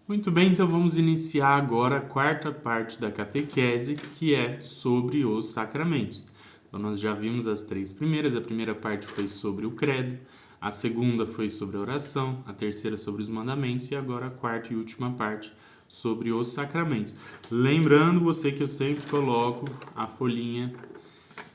Muito bem, então vamos iniciar agora a quarta parte da catequese, que é sobre os sacramentos. Então nós já vimos as três primeiras, a primeira parte foi sobre o credo, a segunda foi sobre a oração, a terceira sobre os mandamentos e agora a quarta e última parte sobre os sacramentos. Lembrando você que eu sempre coloco a folhinha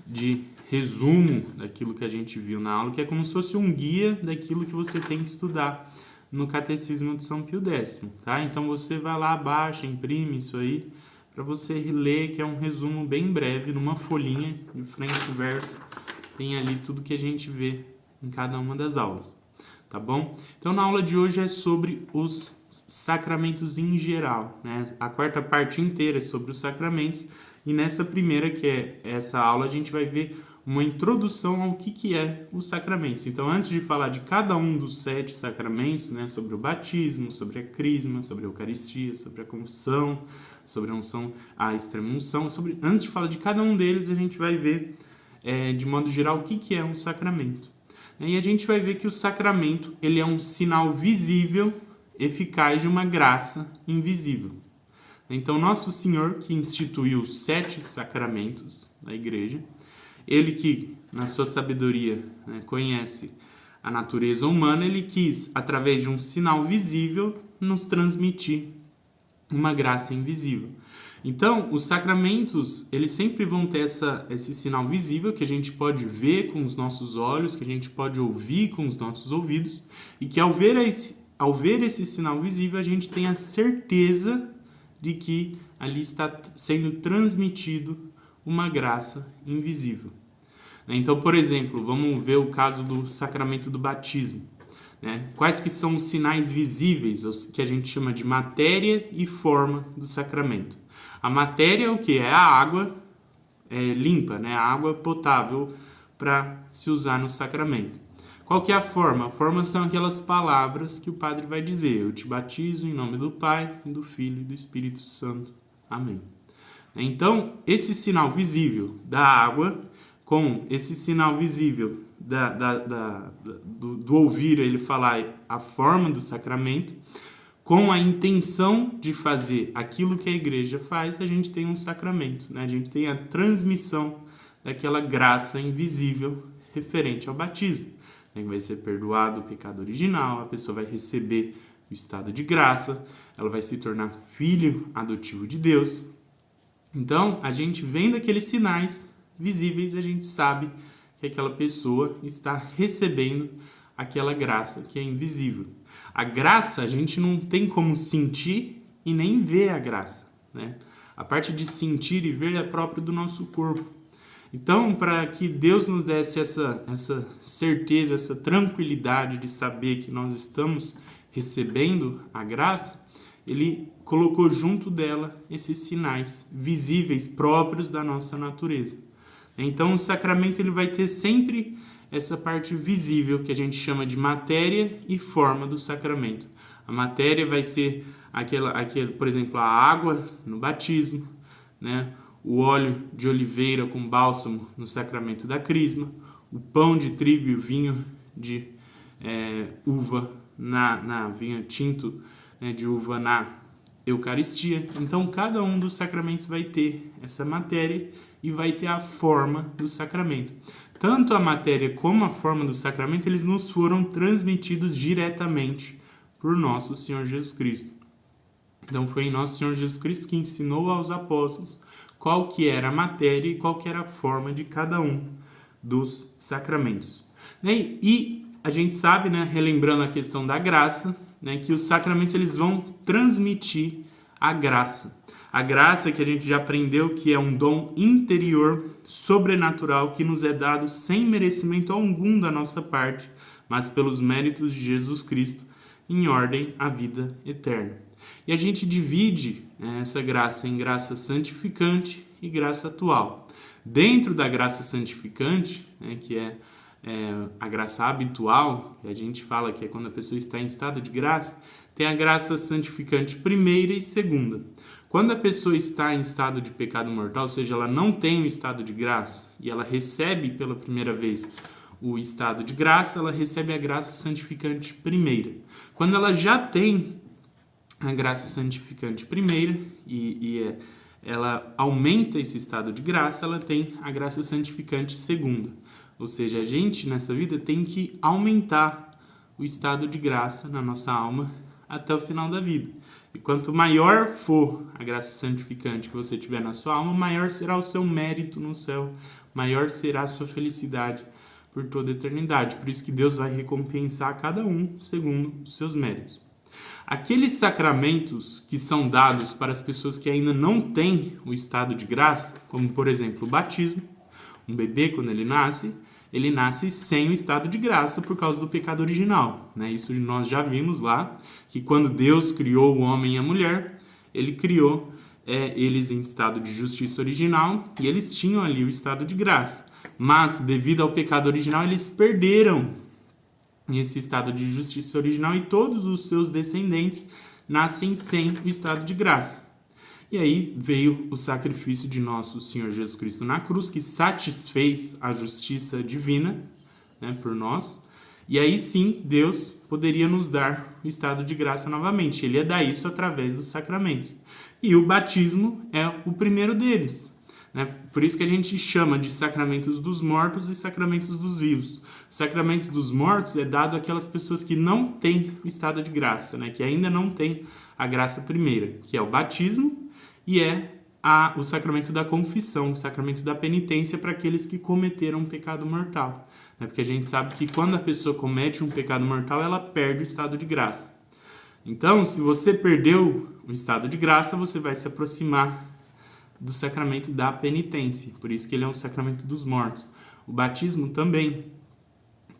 de resumo daquilo que a gente viu na aula, que é como se fosse um guia daquilo que você tem que estudar no Catecismo de São Pio X, tá? Então você vai lá, baixa, imprime isso aí para você ler, que é um resumo bem breve, numa folhinha de frente e verso, tem ali tudo que a gente vê em cada uma das aulas, tá bom? Então na aula de hoje é sobre os sacramentos em geral, né? A quarta parte inteira é sobre os sacramentos e nessa primeira, que é essa aula, a gente vai ver uma introdução ao que é os sacramentos. Então, antes de falar de cada um dos 7 sacramentos, né, sobre o batismo, sobre a crisma, sobre a Eucaristia, sobre a confissão, sobre a unção, a extrema-unção, antes de falar de cada um deles, a gente vai ver, de modo geral, o que é um sacramento. E a gente vai ver que o sacramento ele é um sinal visível, eficaz de uma graça invisível. Então, Nosso Senhor, que instituiu os 7 sacramentos da Igreja, ele que, na sua sabedoria, conhece a natureza humana, ele quis, através de um sinal visível, nos transmitir uma graça invisível. Então, os sacramentos, eles sempre vão ter esse sinal visível que a gente pode ver com os nossos olhos, que a gente pode ouvir com os nossos ouvidos, e que ao ver esse sinal visível, a gente tem a certeza de que ali está sendo transmitido uma graça invisível. Então, por exemplo, vamos ver o caso do sacramento do batismo. Quais que são os sinais visíveis, os que a gente chama de matéria e forma do sacramento? A matéria é o que? É a água limpa, a água potável para se usar no sacramento. Qual que é a forma? A forma são aquelas palavras que o padre vai dizer: eu te batizo em nome do Pai, do Filho e do Espírito Santo. Amém. Então, esse sinal visível da água, com esse sinal visível do ouvir ele falar a forma do sacramento, com a intenção de fazer aquilo que a igreja faz, a gente tem um sacramento, A gente tem a transmissão daquela graça invisível referente ao batismo. Vai ser perdoado o pecado original, a pessoa vai receber o estado de graça, ela vai se tornar filho adotivo de Deus. Então, a gente vendo aqueles sinais visíveis, a gente sabe que aquela pessoa está recebendo aquela graça que é invisível. A graça, a gente não tem como sentir e nem ver a graça, A parte de sentir e ver é próprio do nosso corpo. Então, para que Deus nos desse essa certeza, essa tranquilidade de saber que nós estamos recebendo a graça, ele colocou junto dela esses sinais visíveis próprios da nossa natureza. Então, o sacramento ele vai ter sempre essa parte visível que a gente chama de matéria e forma do sacramento. A matéria vai ser por exemplo, a água no batismo, o óleo de oliveira com bálsamo no sacramento da crisma, o pão de trigo e o vinho de uva vinho tinto de uva na Eucaristia. Então, cada um dos sacramentos vai ter essa matéria e vai ter a forma do sacramento. Tanto a matéria como a forma do sacramento, eles nos foram transmitidos diretamente por nosso Senhor Jesus Cristo. Então, foi nosso Senhor Jesus Cristo que ensinou aos apóstolos qual que era a matéria e qual que era a forma de cada um dos sacramentos. E a gente sabe, relembrando a questão da graça, que os sacramentos eles vão transmitir a graça. A graça que a gente já aprendeu que é um dom interior, sobrenatural, que nos é dado sem merecimento algum da nossa parte, mas pelos méritos de Jesus Cristo, em ordem à vida eterna. E a gente divide essa graça em graça santificante e graça atual. Dentro da graça santificante, que é a graça habitual, que a gente fala que é quando a pessoa está em estado de graça, tem a graça santificante primeira e segunda. Quando a pessoa está em estado de pecado mortal, ou seja, ela não tem o estado de graça e ela recebe pela primeira vez o estado de graça, ela recebe a graça santificante primeira. Quando ela já tem a graça santificante primeira ela aumenta esse estado de graça, ela tem a graça santificante segunda. Ou seja, a gente nessa vida tem que aumentar o estado de graça na nossa alma até o final da vida. E quanto maior for a graça santificante que você tiver na sua alma, maior será o seu mérito no céu, maior será a sua felicidade por toda a eternidade. Por isso que Deus vai recompensar cada um segundo os seus méritos. Aqueles sacramentos que são dados para as pessoas que ainda não têm o estado de graça, como por exemplo o batismo, um bebê quando ele nasce sem o estado de graça por causa do pecado original, né? Isso nós já vimos lá, que quando Deus criou o homem e a mulher, ele criou eles em estado de justiça original e eles tinham ali o estado de graça. Mas devido ao pecado original, eles perderam esse estado de justiça original e todos os seus descendentes nascem sem o estado de graça. E aí veio o sacrifício de nosso Senhor Jesus Cristo na cruz, que satisfez a justiça divina, né, por nós. E aí sim, Deus poderia nos dar o estado de graça novamente. Ele ia dar isso através dos sacramentos. E o batismo é o primeiro deles, né? Por isso que a gente chama de sacramentos dos mortos e sacramentos dos vivos. Sacramentos dos mortos é dado àquelas pessoas que não têm o estado de graça, né? Que ainda não têm a graça primeira, que é o batismo e o sacramento da confissão, o sacramento da penitência para aqueles que cometeram um pecado mortal, né? Porque a gente sabe que quando a pessoa comete um pecado mortal, ela perde o estado de graça. Então, se você perdeu o estado de graça, você vai se aproximar do sacramento da penitência. Por isso que ele é um sacramento dos mortos. O batismo também.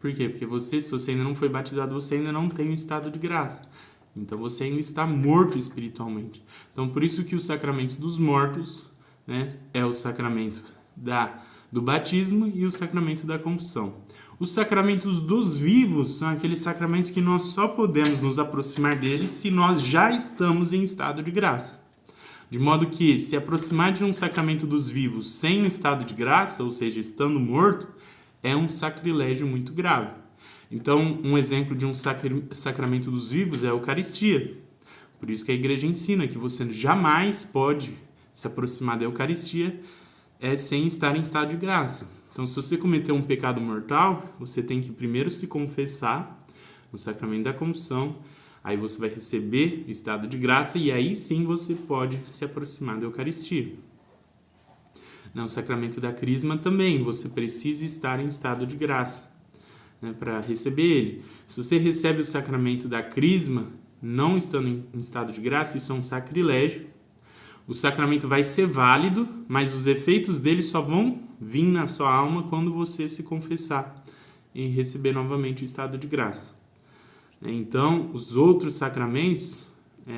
Por quê? Porque se você ainda não foi batizado, você ainda não tem o estado de graça. Então você ainda está morto espiritualmente. Então por isso que o sacramento dos mortos, né, é o sacramento do batismo e o sacramento da confissão. Os sacramentos dos vivos são aqueles sacramentos que nós só podemos nos aproximar deles se nós já estamos em estado de graça. De modo que se aproximar de um sacramento dos vivos sem um estado de graça, ou seja, estando morto, é um sacrilégio muito grave. Então, um exemplo de um sacramento dos vivos é a Eucaristia. Por isso que a igreja ensina que você jamais pode se aproximar da Eucaristia sem estar em estado de graça. Então, se você cometer um pecado mortal, você tem que primeiro se confessar no sacramento da confissão, aí você vai receber estado de graça e aí sim você pode se aproximar da Eucaristia. No sacramento da Crisma também, você precisa estar em estado de graça, né, para receber ele. Se você recebe o sacramento da Crisma não estando em estado de graça, isso é um sacrilégio. O sacramento vai ser válido, mas os efeitos dele só vão vir na sua alma quando você se confessar e receber novamente o estado de graça. Então, os outros sacramentos,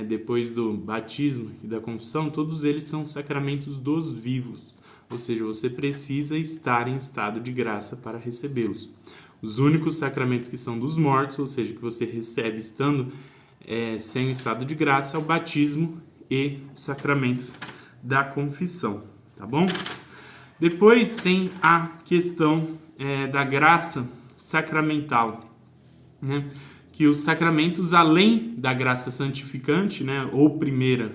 depois do batismo e da confissão, todos eles são sacramentos dos vivos. Ou seja, você precisa estar em estado de graça para recebê-los. Os únicos sacramentos que são dos mortos, ou seja, que você recebe estando sem o estado de graça, é o batismo e o sacramento da confissão, tá bom? Depois tem a questão da graça sacramental, né? Que os sacramentos, além da graça santificante, né, ou primeira,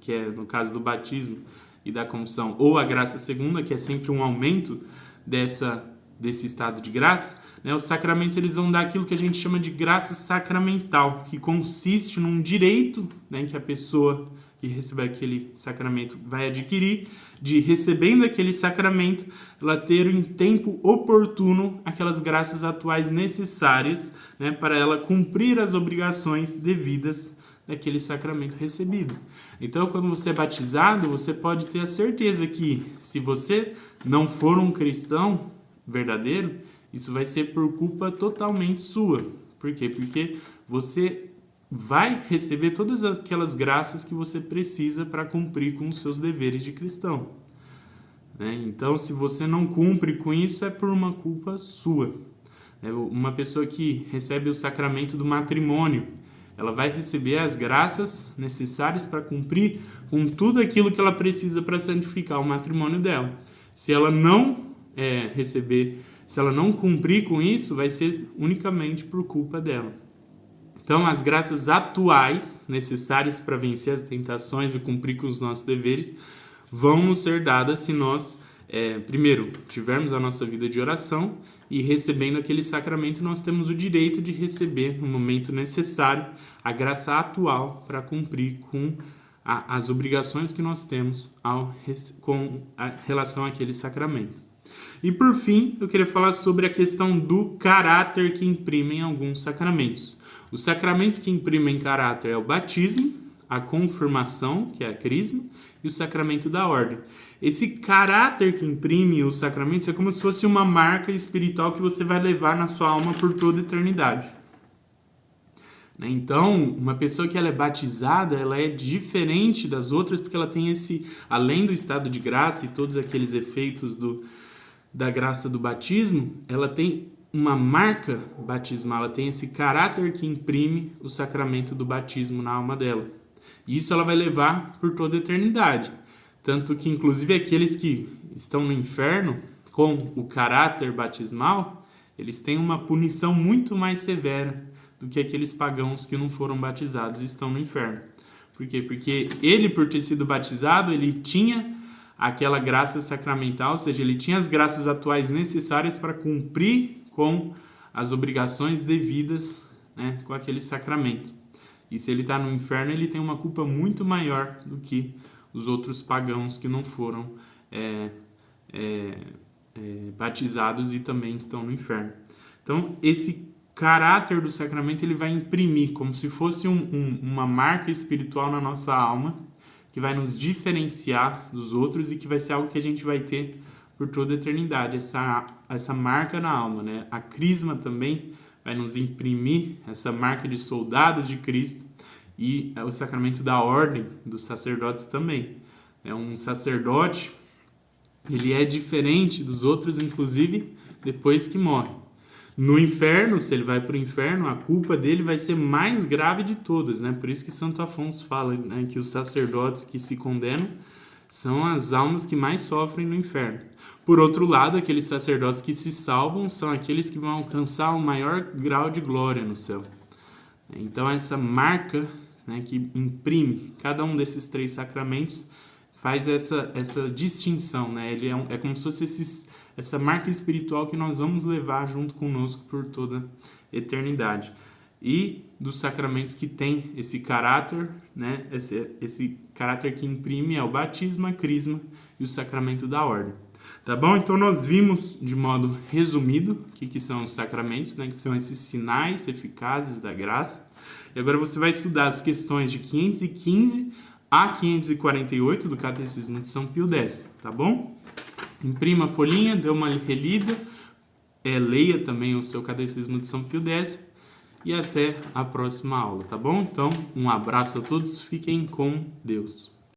que é no caso do batismo e da confissão, ou a graça segunda, que é sempre um aumento desse estado de graça, né, os sacramentos eles vão dar aquilo que a gente chama de graça sacramental, que consiste num direito, né, que a pessoa que receber aquele sacramento vai adquirir, de recebendo aquele sacramento, ela ter em tempo oportuno aquelas graças atuais necessárias, né, para ela cumprir as obrigações devidas daquele sacramento recebido. Então, quando você é batizado, você pode ter a certeza que, se você não for um cristão verdadeiro, isso vai ser por culpa totalmente sua. Por quê? Porque você vai receber todas aquelas graças que você precisa para cumprir com os seus deveres de cristão, né? Então, se você não cumpre com isso, é por uma culpa sua. Uma pessoa que recebe o sacramento do matrimônio, ela vai receber as graças necessárias para cumprir com tudo aquilo que ela precisa para santificar o matrimônio dela. Se ela não se ela não cumprir com isso, vai ser unicamente por culpa dela. Então, as graças atuais necessárias para vencer as tentações e cumprir com os nossos deveres vão nos ser dadas se nós, primeiro, tivermos a nossa vida de oração e recebendo aquele sacramento, nós temos o direito de receber, no momento necessário, a graça atual para cumprir com as obrigações que nós temos com relação àquele sacramento. E por fim, eu queria falar sobre a questão do caráter que imprimem alguns sacramentos. Os sacramentos que imprimem caráter é o batismo, a confirmação, que é a crisma, e o sacramento da ordem. Esse caráter que imprime os sacramentos é como se fosse uma marca espiritual que você vai levar na sua alma por toda a eternidade. Então, uma pessoa que ela é batizada, ela é diferente das outras porque ela tem além do estado de graça e todos aqueles efeitos da graça do batismo, ela tem uma marca batismal, ela tem esse caráter que imprime o sacramento do batismo na alma dela. E isso ela vai levar por toda a eternidade. Tanto que, inclusive, aqueles que estão no inferno com o caráter batismal, eles têm uma punição muito mais severa do que aqueles pagãos que não foram batizados e estão no inferno. Por quê? Porque ele, por ter sido batizado, ele tinha aquela graça sacramental, ou seja, ele tinha as graças atuais necessárias para cumprir com as obrigações devidas, né, com aquele sacramento. E se ele está no inferno, ele tem uma culpa muito maior do que os outros pagãos que não foram batizados e também estão no inferno. Então, esse caráter do sacramento ele vai imprimir como se fosse uma marca espiritual na nossa alma, que vai nos diferenciar dos outros e que vai ser algo que a gente vai ter por toda a eternidade, essa marca na alma, né? A crisma também vai nos imprimir essa marca de soldado de Cristo e o sacramento da ordem dos sacerdotes também. Um sacerdote, ele é diferente dos outros, inclusive depois que morre. No inferno, se ele vai para o inferno, a culpa dele vai ser mais grave de todas, né? Por isso que Santo Afonso fala, né, que os sacerdotes que se condenam são as almas que mais sofrem no inferno. Por outro lado, aqueles sacerdotes que se salvam são aqueles que vão alcançar o maior grau de glória no céu. Então, essa marca, né, que imprime cada um desses 3 sacramentos faz essa distinção, né? Ele é como se fosse essa marca espiritual que nós vamos levar junto conosco por toda a eternidade. E dos sacramentos que tem esse caráter, né? Esse caráter que imprime é o batismo, a crisma e o sacramento da ordem. Tá bom? Então nós vimos de modo resumido o que são os sacramentos, né? Que são esses sinais eficazes da graça. E agora você vai estudar as questões de 515 a 548 do Catecismo de São Pio X, tá bom? Imprima a folhinha, dê uma relida, leia também o seu Catecismo de São Pio X e até a próxima aula, tá bom? Então, um abraço a todos, fiquem com Deus.